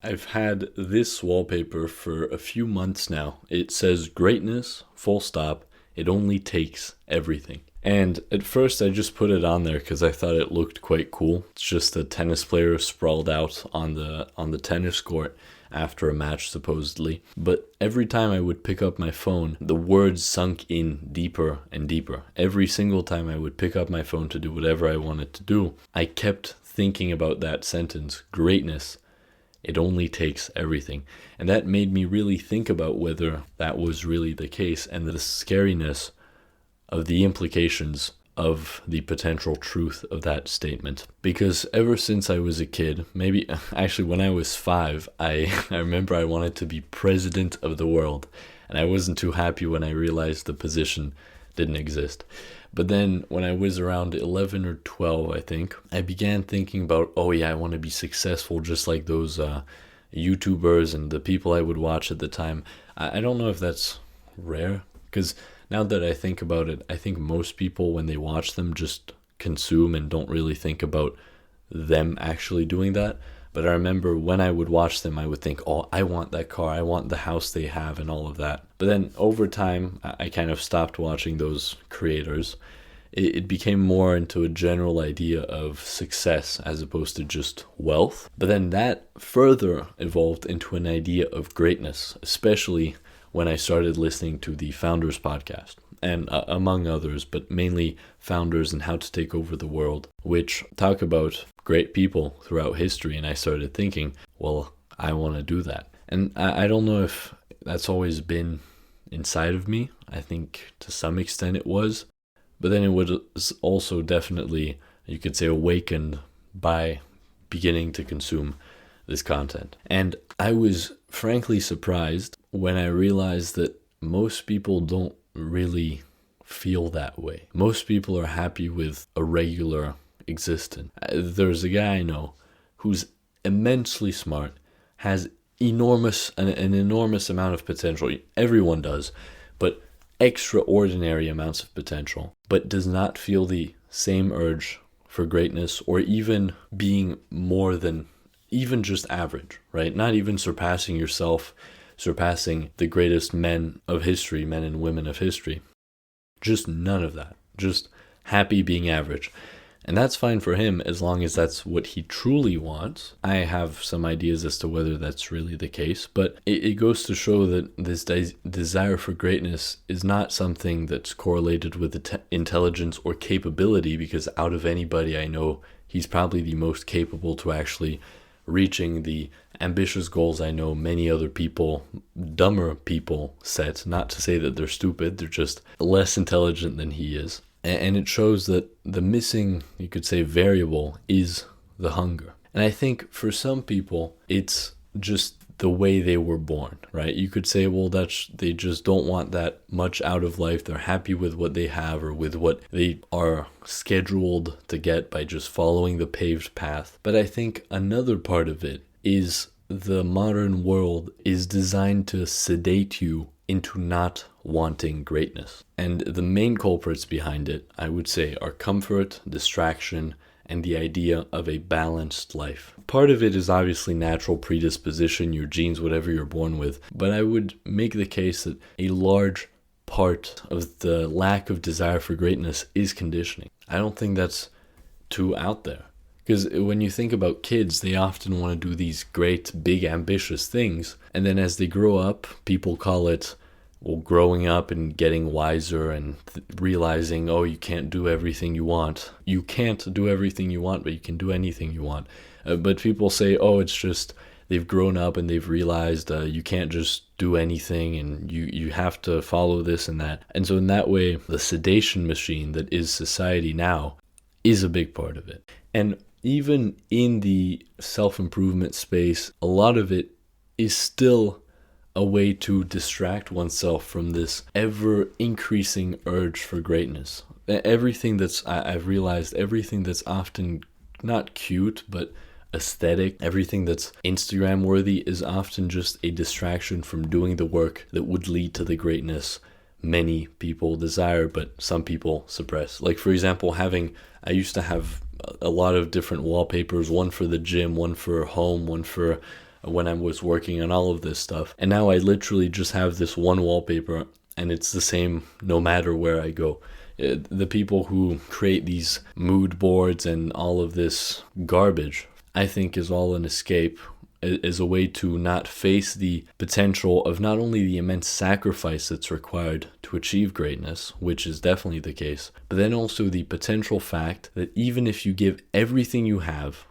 I've had this wallpaper for a few months now. It says greatness, full stop. It only takes everything. And at first I just put it on there because I thought it looked quite cool. It's just a tennis player sprawled out on the tennis court after a match supposedly. But every time I would pick up my phone, the words sunk in deeper and deeper. Every single time I would pick up my phone to do whatever I wanted to do, I kept thinking about that sentence, greatness. It only takes everything. And that made me really think about whether that was really the case and the scariness of the implications of the potential truth of that statement. Because ever since I was a kid, maybe actually when I was 5, I remember I wanted to be president of the world. And I wasn't too happy when I realized the position didn't exist. But then when I was around 11 or 12, I think, I began thinking about, oh yeah, I want to be successful just like those YouTubers and the people I would watch at the time. I don't know if that's rare, because now that I think about it, I think most people, when they watch them, just consume and don't really think about them actually doing that. But I remember when I would watch them, I would think, oh, I want that car, I want the house they have and all of that. But then over time, I kind of stopped watching those creators. It became more into a general idea of success as opposed to just wealth. But then that further evolved into an idea of greatness, especially when I started listening to the Founders podcast. And among others, but mainly Founders and How to Take Over the World, which talk about great people throughout history. And I started thinking, well, I want to do that. And I don't know if that's always been inside of me. I think to some extent it was. But then it was also definitely, you could say, awakened by beginning to consume this content. And I was frankly surprised when I realized that most people don't really feel that way. Most people are happy with a regular existence. There's a guy I know who's immensely smart, has an enormous amount of potential. Everyone does, but extraordinary amounts of potential, but does not feel the same urge for greatness or even being more than even just average, right? Not even surpassing yourself, surpassing the greatest men of history, men and women of history. Just none of that. Just happy being average. And that's fine for him as long as that's what he truly wants. I have some ideas as to whether that's really the case, but it goes to show that this desire for greatness is not something that's correlated with intelligence or capability, because out of anybody I know, he's probably the most capable to actually reaching the ambitious goals I know many other people, dumber people, set. Not to say that they're stupid, they're just less intelligent than he is. And it shows that the missing, you could say, variable is the hunger. And I think for some people, it's just the way they were born, right? You could say, well, they just don't want that much out of life. They're happy with what they have or with what they are scheduled to get by just following the paved path. But I think another part of it is the modern world is designed to sedate you into not wanting greatness. And the main culprits behind it, I would say, are comfort, distraction, and the idea of a balanced life. Part of it is obviously natural predisposition, your genes, whatever you're born with. But I would make the case that a large part of the lack of desire for greatness is conditioning. I don't think that's too out there. Because when you think about kids, they often want to do these great, big, ambitious things. And then as they grow up, people call it, well, growing up and getting wiser and realizing, oh, you can't do everything you want. You can't do everything you want, but you can do anything you want. But people say, oh, it's just they've grown up and they've realized you can't just do anything and you have to follow this and that. And so in that way, the sedation machine that is society now is a big part of it. And even in the self-improvement space, a lot of it is still a way to distract oneself from this ever-increasing urge for greatness. I've realized everything that's often not cute, but aesthetic, everything that's Instagram-worthy is often just a distraction from doing the work that would lead to the greatness many people desire, but some people suppress. Like, for example, I used to have a lot of different wallpapers, one for the gym, one for home, one for when I was working on all of this stuff. And now I literally just have this one wallpaper, and it's the same no matter where I go. The people who create these mood boards and all of this garbage, I think, is all an escape, is a way to not face the potential of not only the immense sacrifice that's required to achieve greatness, which is definitely the case, but then also the potential fact that even if you give everything you have,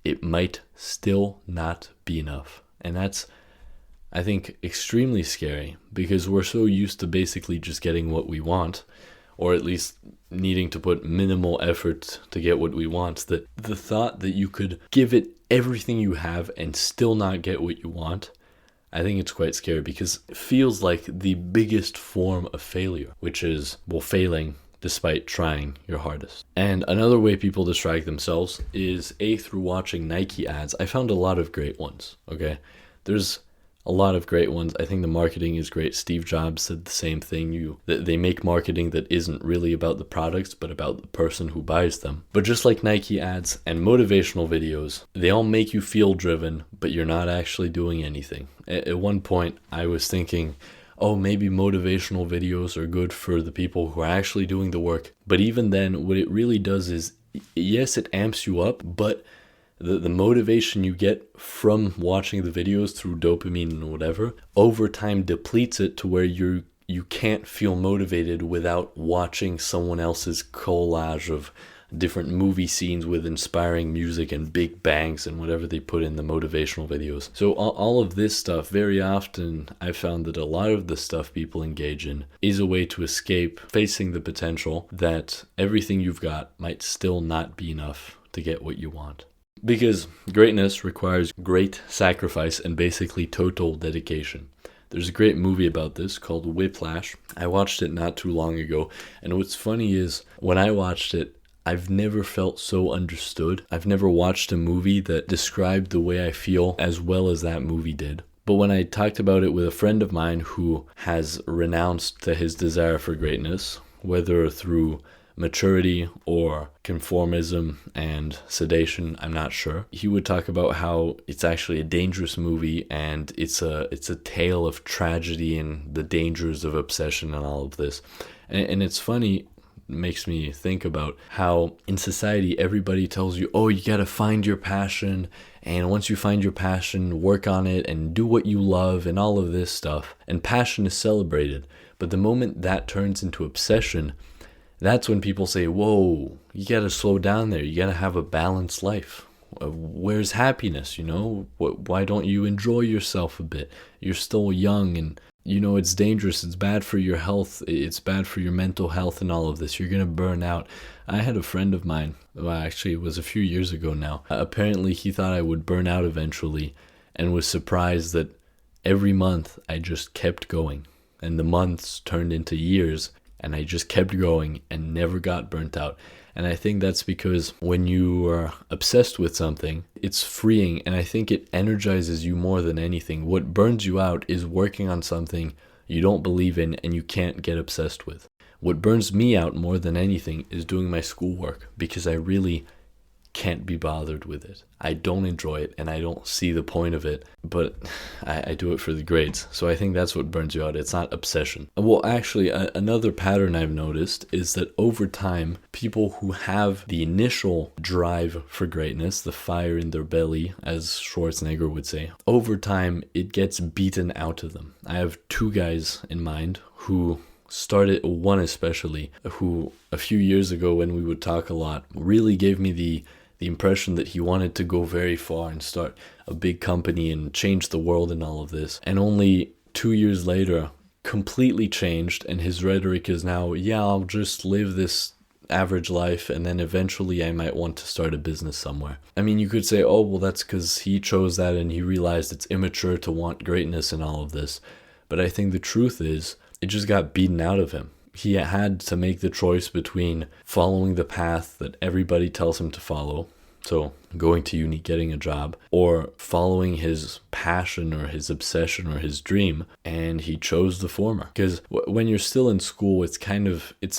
it might still not be enough. And that's, I think, extremely scary, because we're so used to basically just getting what we want, or at least needing to put minimal effort to get what we want, that the thought that you could give it everything you have and still not get what you want, I think it's quite scary, because it feels like the biggest form of failure, which is, well, failing despite trying your hardest. And another way people distract themselves is through watching Nike ads. I found a lot of great ones, okay? There's a lot of great ones. I think the marketing is great. Steve Jobs said the same thing. They make marketing that isn't really about the products, but about the person who buys them. But just like Nike ads and motivational videos, they all make you feel driven, but you're not actually doing anything. At one point, I was thinking, oh, maybe motivational videos are good for the people who are actually doing the work. But even then, what it really does is, yes, it amps you up, but the motivation you get from watching the videos through dopamine and whatever, over time depletes it to where you can't feel motivated without watching someone else's collage of different movie scenes with inspiring music and big bangs and whatever they put in the motivational videos. So all of this stuff, very often I found that a lot of the stuff people engage in is a way to escape facing the potential that everything you've got might still not be enough to get what you want. Because greatness requires great sacrifice and basically total dedication. There's a great movie about this called Whiplash. I watched it not too long ago, and what's funny is when I watched it, I've never felt so understood. I've never watched a movie that described the way I feel as well as that movie did. But when I talked about it with a friend of mine who has renounced his desire for greatness, whether through maturity or conformism and sedation, I'm not sure, he would talk about how it's actually a dangerous movie, and it's a tale of tragedy and the dangers of obsession and all of this. And it's funny, makes me think about how in society everybody tells you, oh, you gotta find your passion, and once you find your passion, work on it and do what you love and all of this stuff, and passion is celebrated. But the moment that turns into obsession, that's when people say, whoa, you gotta slow down there, you gotta have a balanced life. Where's happiness, why don't you enjoy yourself a bit? You're still young, and it's dangerous, it's bad for your health, it's bad for your mental health and all of this, you're gonna burn out. I had a friend of mine, well, actually it was a few years ago now, apparently he thought I would burn out eventually, and was surprised that every month I just kept going, and the months turned into years, and I just kept going and never got burnt out. And I think that's because when you are obsessed with something, it's freeing, and I think it energizes you more than anything. What burns you out is working on something you don't believe in and you can't get obsessed with. What burns me out more than anything is doing my schoolwork, because I really can't be bothered with it. I don't enjoy it, and I don't see the point of it, but I do it for the grades. So I think that's what burns you out. It's not obsession. Well, actually, another pattern I've noticed is that over time, people who have the initial drive for greatness, the fire in their belly, as Schwarzenegger would say, over time, it gets beaten out of them. I have two guys in mind who started, one especially, who a few years ago when we would talk a lot, really gave me the impression that he wanted to go very far and start a big company and change the world and all of this. And only 2 years later, completely changed, and his rhetoric is now, yeah, I'll just live this average life, and then eventually I might want to start a business somewhere. I mean, you could say, oh, well, that's because he chose that and he realized it's immature to want greatness and all of this. But I think the truth is, it just got beaten out of him. He had to make the choice between following the path that everybody tells him to follow, so going to uni, getting a job, or following his passion or his obsession or his dream, and he chose the former. Because when you're still in school, it's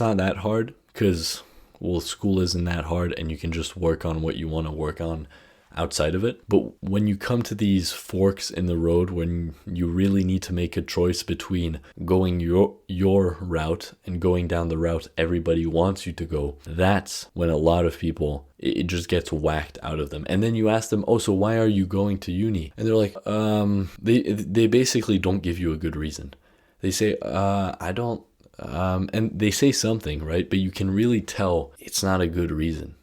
not that hard, because, well, school isn't that hard, and you can just work on what you want to work on outside of it. But when you come to these forks in the road, when you really need to make a choice between going your route and going down the route everybody wants you to go, that's when a lot of people, it just gets whacked out of them. And then you ask them, oh, so why are you going to uni? And they're like, they basically don't give you a good reason. They say, I don't, and they say something, right? But you can really tell it's not a good reason.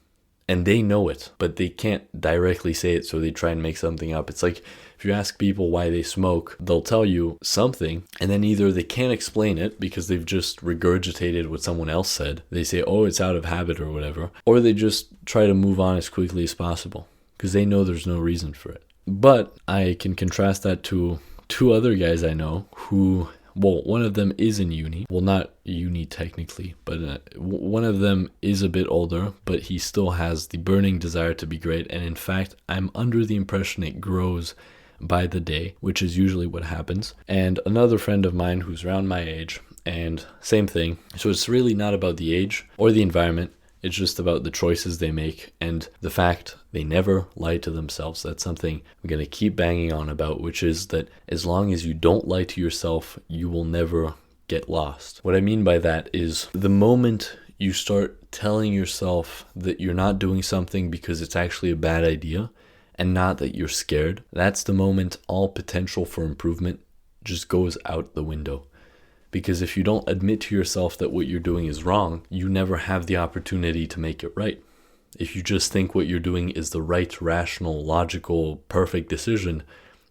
And they know it, but they can't directly say it, so they try and make something up. It's like if you ask people why they smoke, they'll tell you something, and then either they can't explain it because they've just regurgitated what someone else said. They say, oh, it's out of habit or whatever. Or they just try to move on as quickly as possible because they know there's no reason for it. But I can contrast that to two other guys I know who... Well, one of them is in uni. Well, not uni technically, but one of them is a bit older, but he still has the burning desire to be great. And in fact, I'm under the impression it grows by the day, which is usually what happens. And another friend of mine who's around my age, and same thing. So it's really not about the age or the environment. It's just about the choices they make and the fact they never lie to themselves. That's something I'm going to keep banging on about, which is that as long as you don't lie to yourself, you will never get lost. What I mean by that is the moment you start telling yourself that you're not doing something because it's actually a bad idea and not that you're scared, that's the moment all potential for improvement just goes out the window. Because if you don't admit to yourself that what you're doing is wrong, you never have the opportunity to make it right. If you just think what you're doing is the right, rational, logical, perfect decision,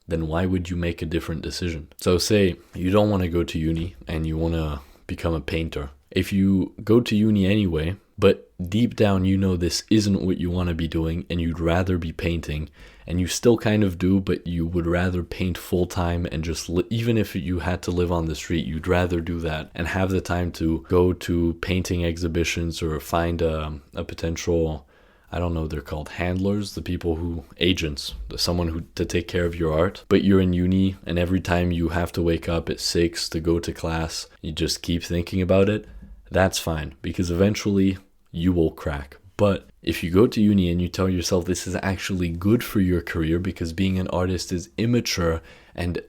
then why would you make a different decision? So say you don't want to go to uni and you want to become a painter. If you go to uni anyway, but deep down you know this isn't what you want to be doing and you'd rather be painting, and you still kind of do, but you would rather paint full time and just even if you had to live on the street, you'd rather do that and have the time to go to painting exhibitions or find a potential, I don't know, they're called handlers, the people who, agents, someone who to take care of your art. But you're in uni and every time you have to wake up at 6 to go to class, you just keep thinking about it. That's fine, because eventually you will crack. But if you go to uni and you tell yourself this is actually good for your career because being an artist is immature and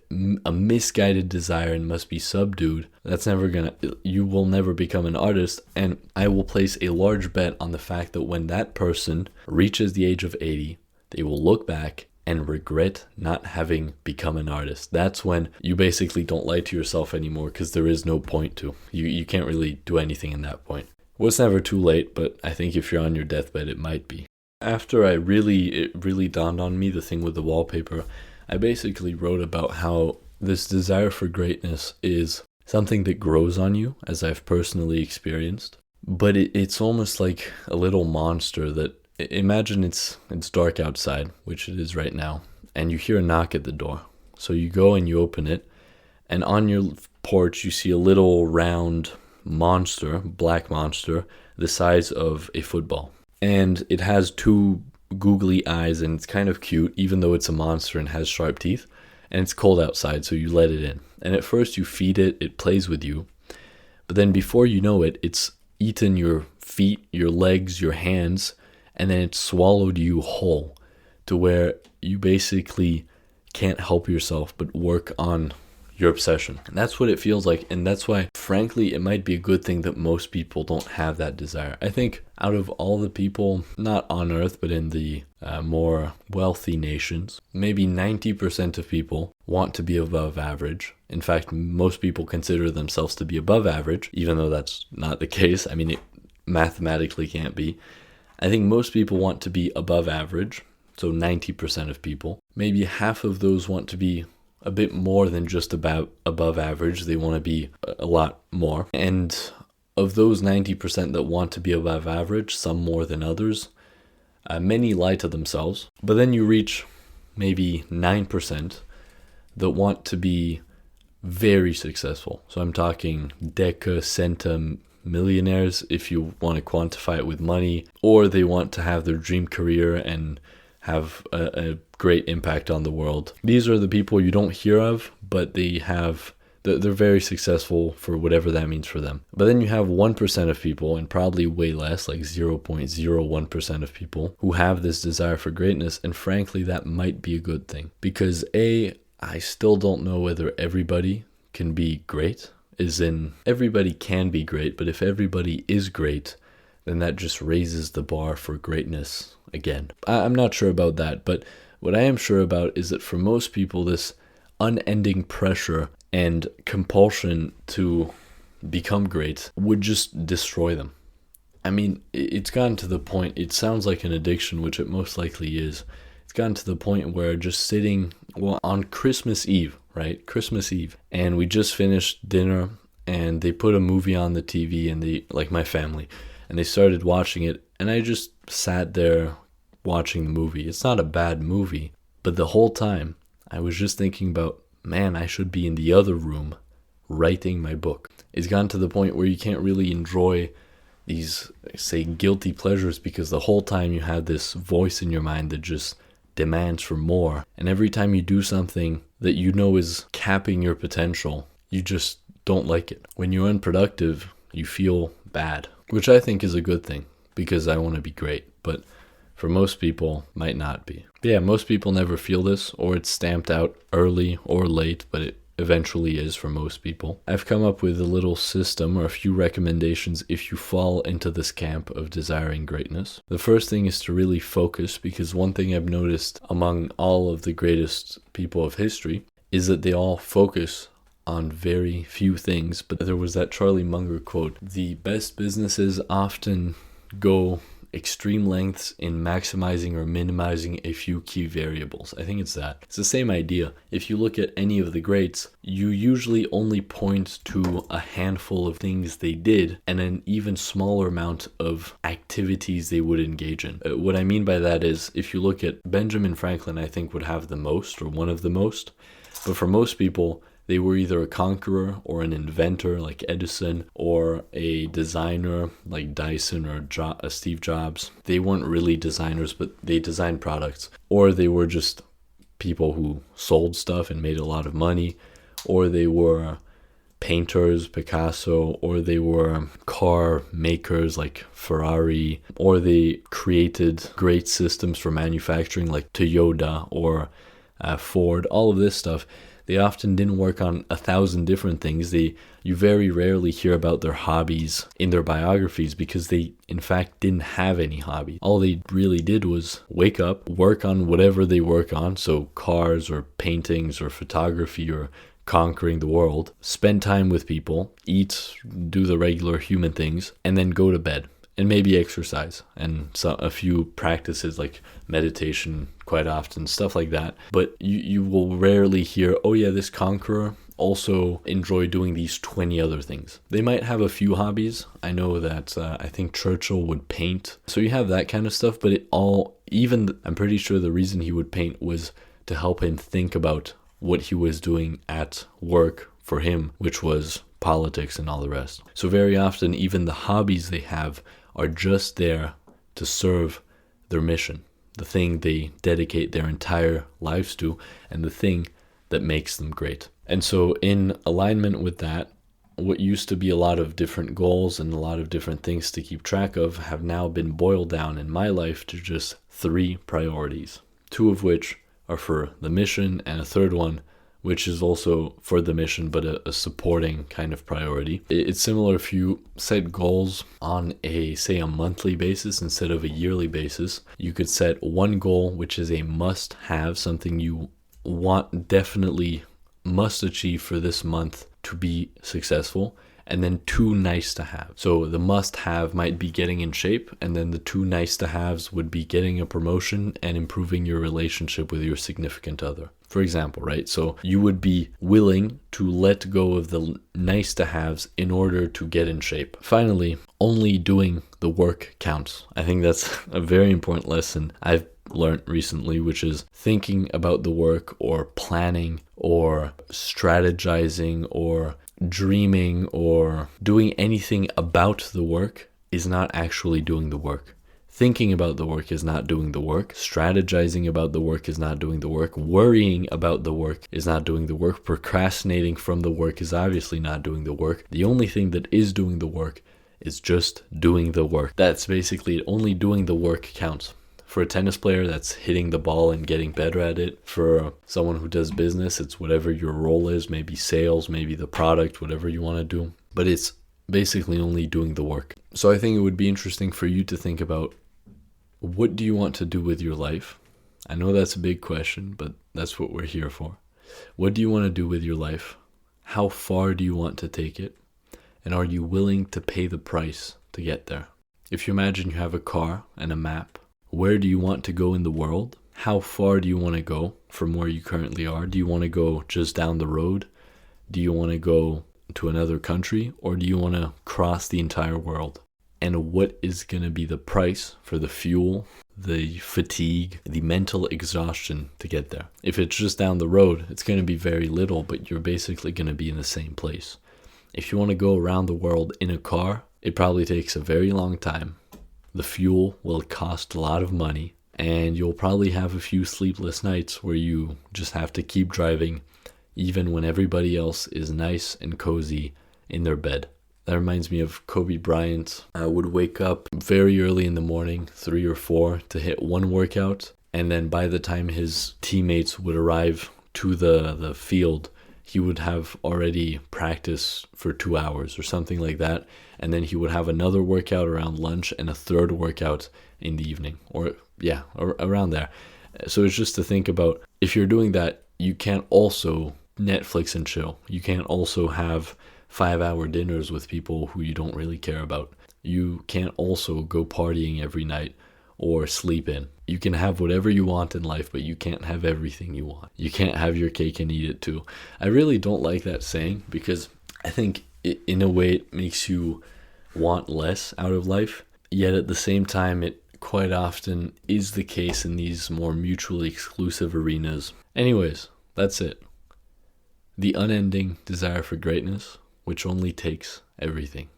a misguided desire and must be subdued, you will never become an artist. And I will place a large bet on the fact that when that person reaches the age of 80, they will look back and regret not having become an artist. That's when you basically don't lie to yourself anymore because there is no point to. You can't really do anything in that point. Well, it's never too late, but I think if you're on your deathbed, it might be. After it really dawned on me, the thing with the wallpaper, I basically wrote about how this desire for greatness is something that grows on you, as I've personally experienced. But it's almost like a little monster that, imagine it's dark outside, which it is right now, and you hear a knock at the door. So you go and you open it, and on your porch you see a little round black monster, the size of a football. And it has two googly eyes and it's kind of cute, even though it's a monster and has sharp teeth. And it's cold outside, so you let it in. And at first you feed it, it plays with you. But then before you know it, it's eaten your feet, your legs, your hands, and then it's swallowed you whole to where you basically can't help yourself but work on your obsession. And that's what it feels like, and that's why, frankly, it might be a good thing that most people don't have that desire. I think out of all the people, not on Earth, but in the more wealthy nations, maybe 90% of people want to be above average. In fact, most people consider themselves to be above average, even though that's not the case. I mean, it mathematically can't be. I think most people want to be above average, so 90% of people. Maybe half of those want to be a bit more than just about above average. They want to be a lot more. And of those 90% that want to be above average, some more than others, many lie to themselves. But then you reach maybe 9% that want to be very successful. So I'm talking deca, centa millionaires, if you want to quantify it with money, or they want to have their dream career and have a great impact on the world. These are the people you don't hear of, but they have They're very successful for whatever that means for them. But then you have 1% of people, and probably way less, like 0.01% of people, who have this desire for greatness. And frankly, that might be a good thing. Because I still don't know whether everybody can be great. As in, everybody can be great, but if everybody is great, then that just raises the bar for greatness again. I'm not sure about that, but what I am sure about is that for most people, this unending pressure and compulsion to become great would just destroy them. I mean, it's gotten to the point, it sounds like an addiction, which it most likely is. It's gotten to the point where just sitting, on Christmas Eve, right? Christmas Eve. And we just finished dinner and they put a movie on the TV and like my family, and they started watching it. And I just sat there watching the movie. It's not a bad movie, but the whole time I was just thinking about, man, I should be in the other room writing my book. It's gotten to the point where you can't really enjoy these, say, guilty pleasures because the whole time you have this voice in your mind that just demands for more. And every time you do something that you know is capping your potential, you just don't like it. When you're unproductive, you feel bad, which I think is a good thing because I want to be great. But for most people, might not be. But yeah, most people never feel this, or it's stamped out early or late, but it eventually is for most people. I've come up with a little system or a few recommendations if you fall into this camp of desiring greatness. The first thing is to really focus, because one thing I've noticed among all of the greatest people of history is that they all focus on very few things. But there was that Charlie Munger quote, "The best businesses often go extreme lengths in maximizing or minimizing a few key variables." I think it's that. It's the same idea. If you look at any of the greats, you usually only point to a handful of things they did and an even smaller amount of activities they would engage in. What I mean by that is, if you look at Benjamin Franklin, I think would have the most, or one of the most. But for most people, they were either a conqueror or an inventor like Edison, or a designer like Dyson or Steve Jobs. They weren't really designers, but they designed products. Or they were just people who sold stuff and made a lot of money. Or they were painters, Picasso, or they were car makers like Ferrari, or they created great systems for manufacturing like Toyota or Ford, all of this stuff. They often didn't work on 1,000 different things. You very rarely hear about their hobbies in their biographies because they, in fact, didn't have any hobby. All they really did was wake up, work on whatever they work on, so cars or paintings or photography or conquering the world, spend time with people, eat, do the regular human things, and then go to bed. And maybe exercise and a few practices like meditation quite often, stuff like that. But you will rarely hear, oh yeah, this conqueror also enjoy doing these 20 other things. They might have a few hobbies. I know that I think Churchill would paint. So you have that kind of stuff, but I'm pretty sure the reason he would paint was to help him think about what he was doing at work for him, which was politics and all the rest. So very often, even the hobbies they have are just there to serve their mission, the thing they dedicate their entire lives to, and the thing that makes them great. And so in alignment with that, what used to be a lot of different goals and a lot of different things to keep track of have now been boiled down in my life to just 3 priorities, 2 of which are for the mission, and a third one which is also for the mission, but a supporting kind of priority. It's similar if you set goals on a monthly basis instead of a yearly basis. You could set one goal, which is a must-have, something you definitely must achieve for this month to be successful, and then 2 nice-to-have. So the must-have might be getting in shape, and then the 2 nice-to-haves would be getting a promotion and improving your relationship with your significant other. For example, right? So you would be willing to let go of the nice-to-haves in order to get in shape. Finally, only doing the work counts. I think that's a very important lesson I've learned recently, which is thinking about the work or planning or strategizing or dreaming or doing anything about the work is not actually doing the work. Thinking about the work is not doing the work. Strategizing about the work is not doing the work. Worrying about the work is not doing the work. Procrastinating from the work is obviously not doing the work. The only thing that is doing the work is just doing the work. That's basically it. Only doing the work counts. For a tennis player, that's hitting the ball and getting better at it. For someone who does business, it's whatever your role is, maybe sales, maybe the product, whatever you want to do. But it's basically only doing the work. So I think it would be interesting for you to think about, what do you want to do with your life? I know that's a big question, but that's what we're here for. What do you want to do with your life? How far do you want to take it? And are you willing to pay the price to get there? If you imagine you have a car and a map, where do you want to go in the world? How far do you want to go from where you currently are? Do you want to go just down the road? Do you want to go to another country? Or do you want to cross the entire world? And what is going to be the price for the fuel, the fatigue, the mental exhaustion to get there? If it's just down the road, it's going to be very little, but you're basically going to be in the same place. If you want to go around the world in a car, it probably takes a very long time. The fuel will cost a lot of money, and you'll probably have a few sleepless nights where you just have to keep driving, even when everybody else is nice and cozy in their bed. That reminds me of Kobe Bryant. Would wake up very early in the morning, 3 or 4, to hit one workout. And then by the time his teammates would arrive to the field, he would have already practiced for 2 hours or something like that. And then he would have another workout around lunch and a third workout in the evening. Or around there. So it's just to think about, if you're doing that, you can't also Netflix and chill. You can't also have 5-hour dinners with people who you don't really care about. You can't also go partying every night or sleep in. You can have whatever you want in life, but you can't have everything you want. You can't have your cake and eat it too. I really don't like that saying, because I think in a way it makes you want less out of life. Yet at the same time, it quite often is the case in these more mutually exclusive arenas. Anyways, that's it. The unending desire for greatness, which only takes everything.